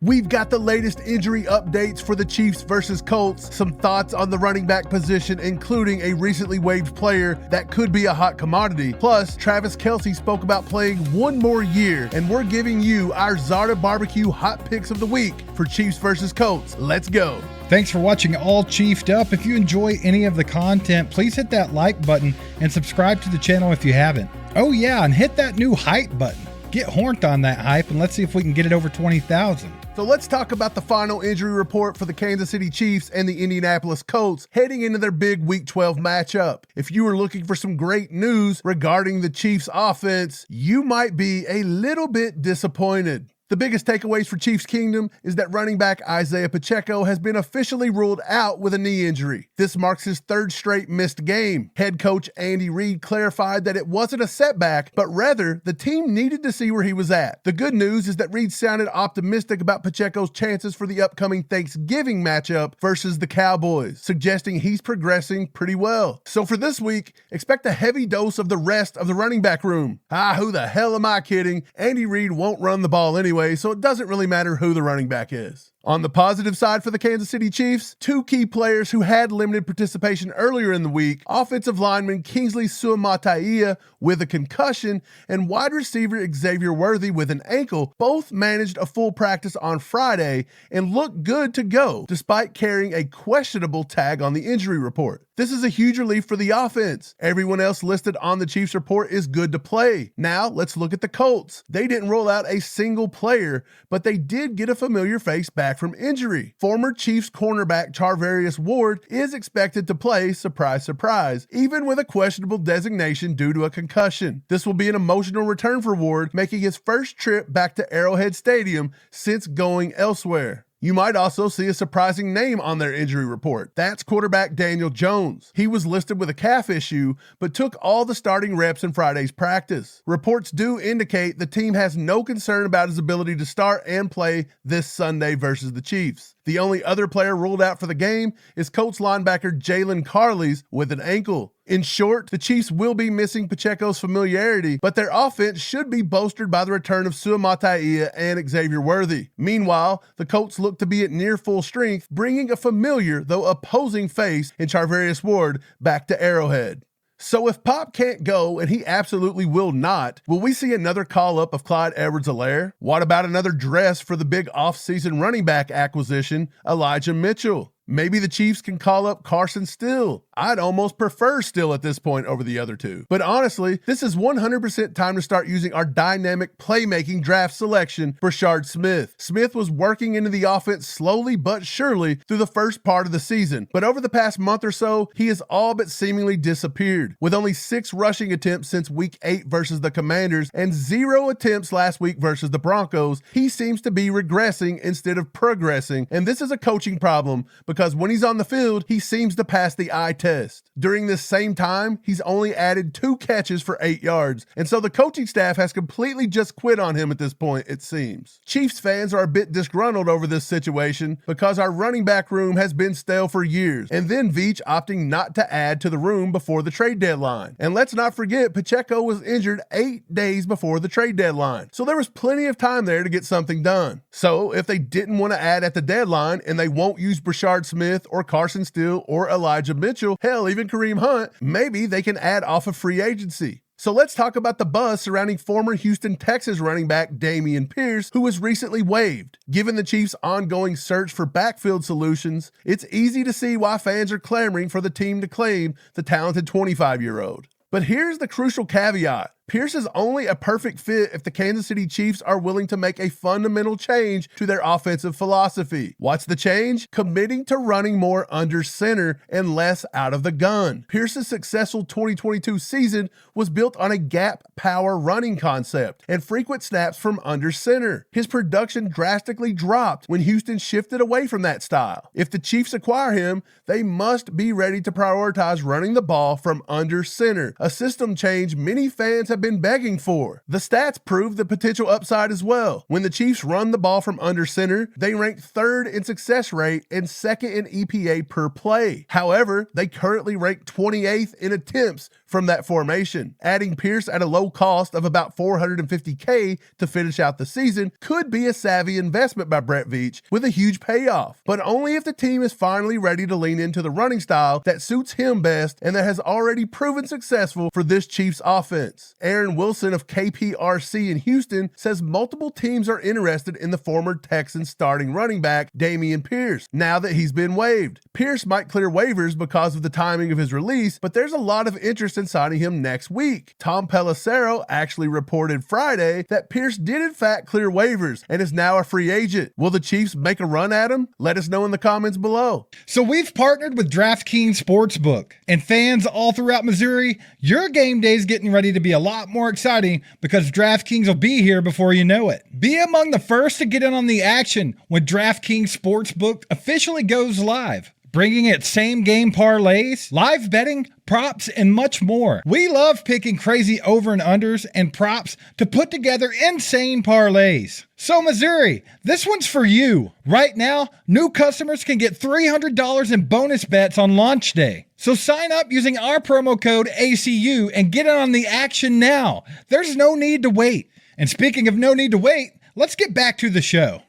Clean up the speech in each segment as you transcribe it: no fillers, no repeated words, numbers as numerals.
We've got the latest injury updates for the Chiefs versus Colts, some thoughts on the running back position, including a recently waived player that could be a hot commodity. Plus, Travis Kelce spoke about playing one more year, and we're giving you our Zarda BBQ hot picks of the week for Chiefs versus Colts. Let's go. Thanks for watching All Chiefed Up. If you enjoy any of the content, please hit that like button and subscribe to the channel if you haven't. Oh yeah, and hit that new hype button. Get horned on that hype, and let's see if we can get it over 20,000. So let's talk about the final injury report for the Kansas City Chiefs and the Indianapolis Colts heading into their big Week 12 matchup. If you were looking for some great news regarding the Chiefs offense, you might be a little bit disappointed. The biggest takeaways for Chiefs Kingdom is that running back Isiah Pacheco has been officially ruled out with a knee injury. This marks his third straight missed game. Head coach Andy Reid clarified that it wasn't a setback, but rather the team needed to see where he was at. The good news is that Reid sounded optimistic about Pacheco's chances for the upcoming Thanksgiving matchup versus the Cowboys, suggesting he's progressing pretty well. So for this week, expect a heavy dose of the rest of the running back room. Who the hell am I kidding? Andy Reid won't run the ball anyway, so it doesn't really matter who the running back is. On the positive side for the Kansas City Chiefs, two key players who had limited participation earlier in the week, offensive lineman Kingsley Suamataia with a concussion and wide receiver Xavier Worthy with an ankle, both managed a full practice on Friday and looked good to go, despite carrying a questionable tag on the injury report. This is a huge relief for the offense. Everyone else listed on the Chiefs report is good to play. Now, let's look at the Colts. They didn't roll out a single player, but they did get a familiar face back from injury. Former Chiefs cornerback Charvarius Ward is expected to play, surprise, surprise, even with a questionable designation due to a concussion. This will be an emotional return for Ward, making his first trip back to Arrowhead Stadium since going elsewhere. You might also see a surprising name on their injury report. That's quarterback Daniel Jones. He was listed with a calf issue, but took all the starting reps in Friday's practice. Reports do indicate the team has no concern about his ability to start and play this Sunday versus the Chiefs. The only other player ruled out for the game is Colts linebacker Jalen Carley's with an ankle. In short, the Chiefs will be missing Pacheco's familiarity, but their offense should be bolstered by the return of Suamataia and Xavier Worthy. Meanwhile, the Colts look to be at near full strength, bringing a familiar, though opposing face in Charvarius Ward back to Arrowhead. So if Pop can't go, and he absolutely will not, will we see another call-up of Clyde Edwards-Helaire? What about another dress for the big off-season running back acquisition, Elijah Mitchell? Maybe the Chiefs can call up Carson Steele. I'd almost prefer Steele at this point over the other two. But honestly, this is 100% time to start using our dynamic playmaking draft selection for Brashard Smith. Smith was working into the offense slowly but surely through the first part of the season, but over the past month or so, he has all but seemingly disappeared. With only 6 rushing attempts since Week 8 versus the Commanders and 0 attempts last week versus the Broncos, he seems to be regressing instead of progressing, and this is a coaching problem because when he's on the field, he seems to pass the eye test. During this same time, he's only added 2 catches for 8 yards, and so the coaching staff has completely just quit on him at this point, it seems. Chiefs fans are a bit disgruntled over this situation because our running back room has been stale for years, and then Veach opting not to add to the room before the trade deadline. And let's not forget, Pacheco was injured 8 days before the trade deadline, so there was plenty of time there to get something done. So if they didn't want to add at the deadline and they won't use Brashard Smith or Carson Steele or Elijah Mitchell, hell, even Kareem Hunt, maybe they can add off of free agency. So let's talk about the buzz surrounding former Houston Texans running back Dameon Pierce, who was recently waived. Given the Chiefs' ongoing search for backfield solutions, it's easy to see why fans are clamoring for the team to claim the talented 25-year-old. But here's the crucial caveat. Pierce is only a perfect fit if the Kansas City Chiefs are willing to make a fundamental change to their offensive philosophy. What's the change? Committing to running more under center and less out of the gun. Pierce's successful 2022 season was built on a gap power running concept and frequent snaps from under center. His production drastically dropped when Houston shifted away from that style. If the Chiefs acquire him, they must be ready to prioritize running the ball from under center, a system change many fans have been begging for. The stats prove the potential upside as well. When the Chiefs run the ball from under center, they rank 3rd in success rate and 2nd in EPA per play. However, they currently rank 28th in attempts from that formation. Adding Pierce at a low cost of about $450K to finish out the season could be a savvy investment by Brett Veach with a huge payoff, but only if the team is finally ready to lean into the running style that suits him best and that has already proven successful for this Chiefs offense. Aaron Wilson of KPRC in Houston says multiple teams are interested in the former Texans starting running back Dameon Pierce now that he's been waived. Pierce might clear waivers because of the timing of his release, but there's a lot of interest in signing him next week. Tom Pelissero actually reported Friday that Pierce did in fact clear waivers and is now a free agent. Will the Chiefs make a run at him? Let us know in the comments below. So we've partnered with DraftKings Sportsbook, and fans all throughout Missouri, your game day is getting ready to be a lot more exciting because DraftKings will be here before you know it. Be among the first to get in on the action when DraftKings Sportsbook officially goes live, bringing it same-game parlays, live betting, props, and much more. We love picking crazy over and unders and props to put together insane parlays. So Missouri, this one's for you. Right now, new customers can get $300 in bonus bets on launch day. So sign up using our promo code ACU and get in on the action now. There's no need to wait. And speaking of no need to wait, let's get back to the show.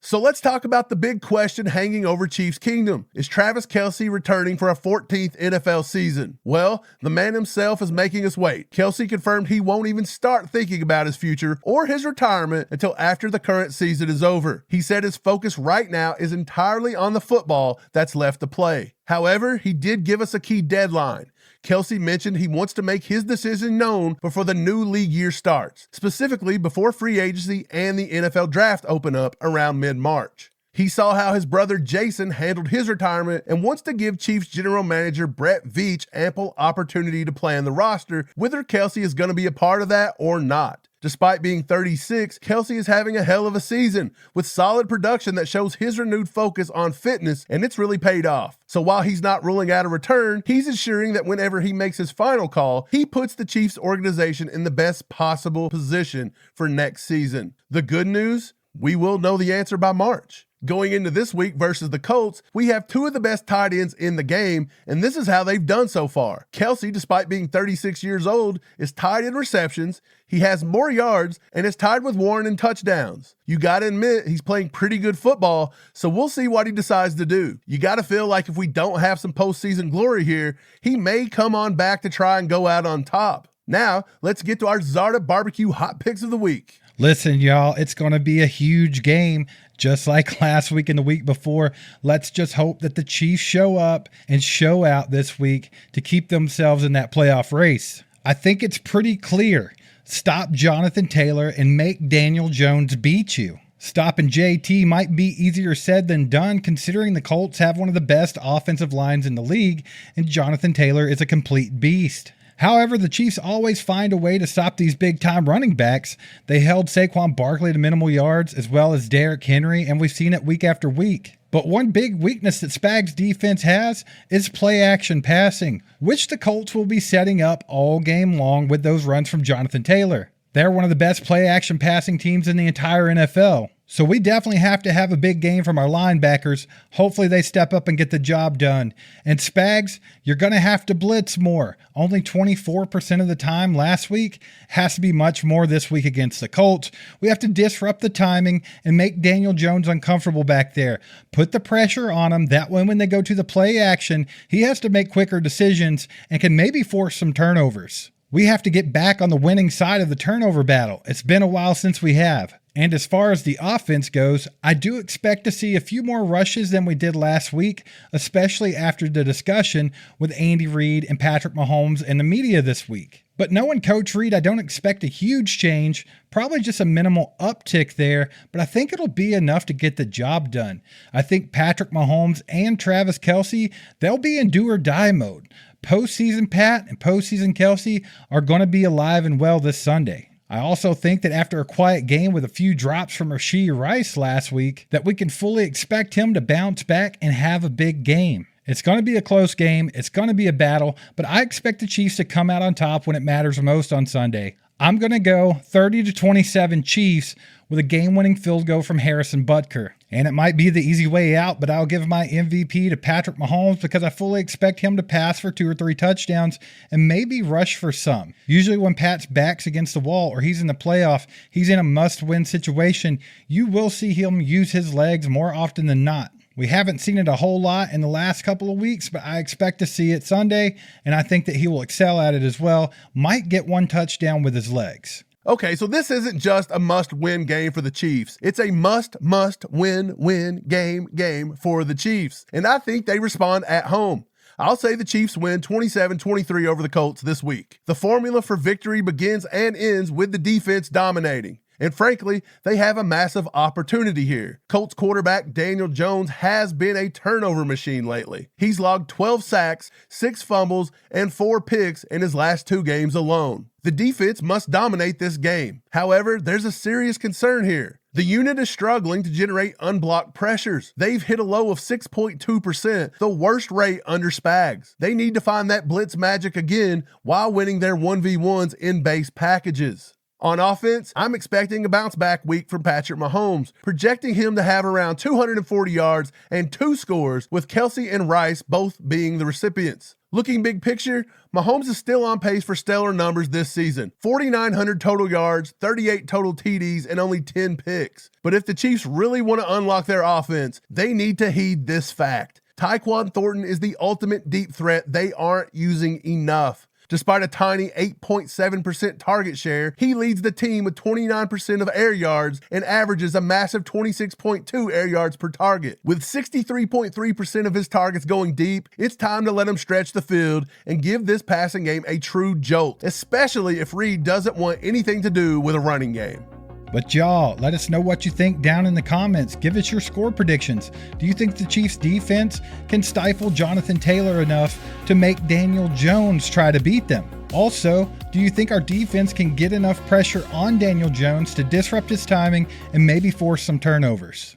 So let's talk about the big question hanging over Chiefs Kingdom. Is Travis Kelce returning for a 14th NFL season? Well, the man himself is making us wait. Kelce confirmed he won't even start thinking about his future or his retirement until after the current season is over. He said his focus right now is entirely on the football that's left to play. However, he did give us a key deadline. Kelce mentioned he wants to make his decision known before the new league year starts, specifically before free agency and the NFL draft open up around mid-March. He saw how his brother Jason handled his retirement and wants to give Chiefs general manager Brett Veach ample opportunity to plan the roster, whether Kelce is going to be a part of that or not. Despite being 36, Kelce is having a hell of a season with solid production that shows his renewed focus on fitness, and it's really paid off. So while he's not ruling out a return, he's ensuring that whenever he makes his final call, he puts the Chiefs organization in the best possible position for next season. The good news? We will know the answer by March. Going into this week versus the Colts, we have two of the best tight ends in the game, and this is how they've done so far. Kelce, despite being 36 years old, is tied in receptions, he has more yards, and is tied with Warren in touchdowns. You gotta admit, he's playing pretty good football, so we'll see what he decides to do. You gotta feel like if we don't have some postseason glory here, he may come on back to try and go out on top. Now, let's get to our Zarda BBQ hot picks of the week. Listen, y'all, it's going to be a huge game, just like last week and the week before. Let's just hope that the Chiefs show up and show out this week to keep themselves in that playoff race. I think it's pretty clear. Stop Jonathan Taylor and make Daniel Jones beat you. Stopping JT might be easier said than done, considering the Colts have one of the best offensive lines in the league, and Jonathan Taylor is a complete beast. However, the Chiefs always find a way to stop these big-time running backs. They held Saquon Barkley to minimal yards as well as Derrick Henry, and we've seen it week after week. But one big weakness that Spags' defense has is play-action passing, which the Colts will be setting up all game long with those runs from Jonathan Taylor. They're one of the best play-action passing teams in the entire NFL. So we definitely have to have a big game from our linebackers. Hopefully they step up and get the job done. And Spags, you're going to have to blitz more. Only 24% of the time last week. Has to be much more this week against the Colts. We have to disrupt the timing and make Daniel Jones uncomfortable back there. Put the pressure on him. That way when they go to the play action, he has to make quicker decisions and can maybe force some turnovers. We have to get back on the winning side of the turnover battle. It's been a while since we have. And as far as the offense goes, I do expect to see a few more rushes than we did last week, especially after the discussion with Andy Reid and Patrick Mahomes and the media this week. But knowing Coach Reid, I don't expect a huge change, probably just a minimal uptick there, but I think it'll be enough to get the job done. I think Patrick Mahomes and Travis Kelce, they'll be in do or die mode. Postseason Pat and postseason Kelce are going to be alive and well this Sunday. I also think that after a quiet game with a few drops from Rashee Rice last week, that we can fully expect him to bounce back and have a big game. It's going to be a close game. It's going to be a battle, but I expect the Chiefs to come out on top when it matters most on Sunday. I'm going to go 30-27 Chiefs with a game-winning field goal from Harrison Butker. And it might be the easy way out, but I'll give my MVP to Patrick Mahomes because I fully expect him to pass for 2 or 3 touchdowns and maybe rush for some. Usually when Pat's back's against the wall or he's in the playoff, he's in a must-win situation, you will see him use his legs more often than not. We haven't seen it a whole lot in the last couple of weeks, but I expect to see it Sunday, and I think that he will excel at it as well. Might get 1 touchdown with his legs. Okay, so this isn't just a must-win game for the Chiefs. It's a must-win game for the Chiefs. And I think they respond at home. I'll say the Chiefs win 27-23 over the Colts this week. The formula for victory begins and ends with the defense dominating. And frankly, they have a massive opportunity here. Colts quarterback Daniel Jones has been a turnover machine lately. He's logged 12 sacks, 6 fumbles, and 4 picks in his last 2 games alone. The defense must dominate this game. However, there's a serious concern here. The unit is struggling to generate unblocked pressures. They've hit a low of 6.2%, the worst rate under Spags. They need to find that blitz magic again while winning their 1v1s in base packages. On offense, I'm expecting a bounce-back week from Patrick Mahomes, projecting him to have around 240 yards and 2 scores, with Kelce and Rice both being the recipients. Looking big picture, Mahomes is still on pace for stellar numbers this season. 4,900 total yards, 38 total TDs, and only 10 picks. But if the Chiefs really want to unlock their offense, they need to heed this fact. Tyquan Thornton is the ultimate deep threat they aren't using enough. Despite a tiny 8.7% target share, he leads the team with 29% of air yards and averages a massive 26.2 air yards per target. With 63.3% of his targets going deep, it's time to let him stretch the field and give this passing game a true jolt, especially if Reed doesn't want anything to do with a running game. But y'all, let us know what you think down in the comments. Give us your score predictions. Do you think the Chiefs defense can stifle Jonathan Taylor enough to make Daniel Jones try to beat them? Also, do you think our defense can get enough pressure on Daniel Jones to disrupt his timing and maybe force some turnovers?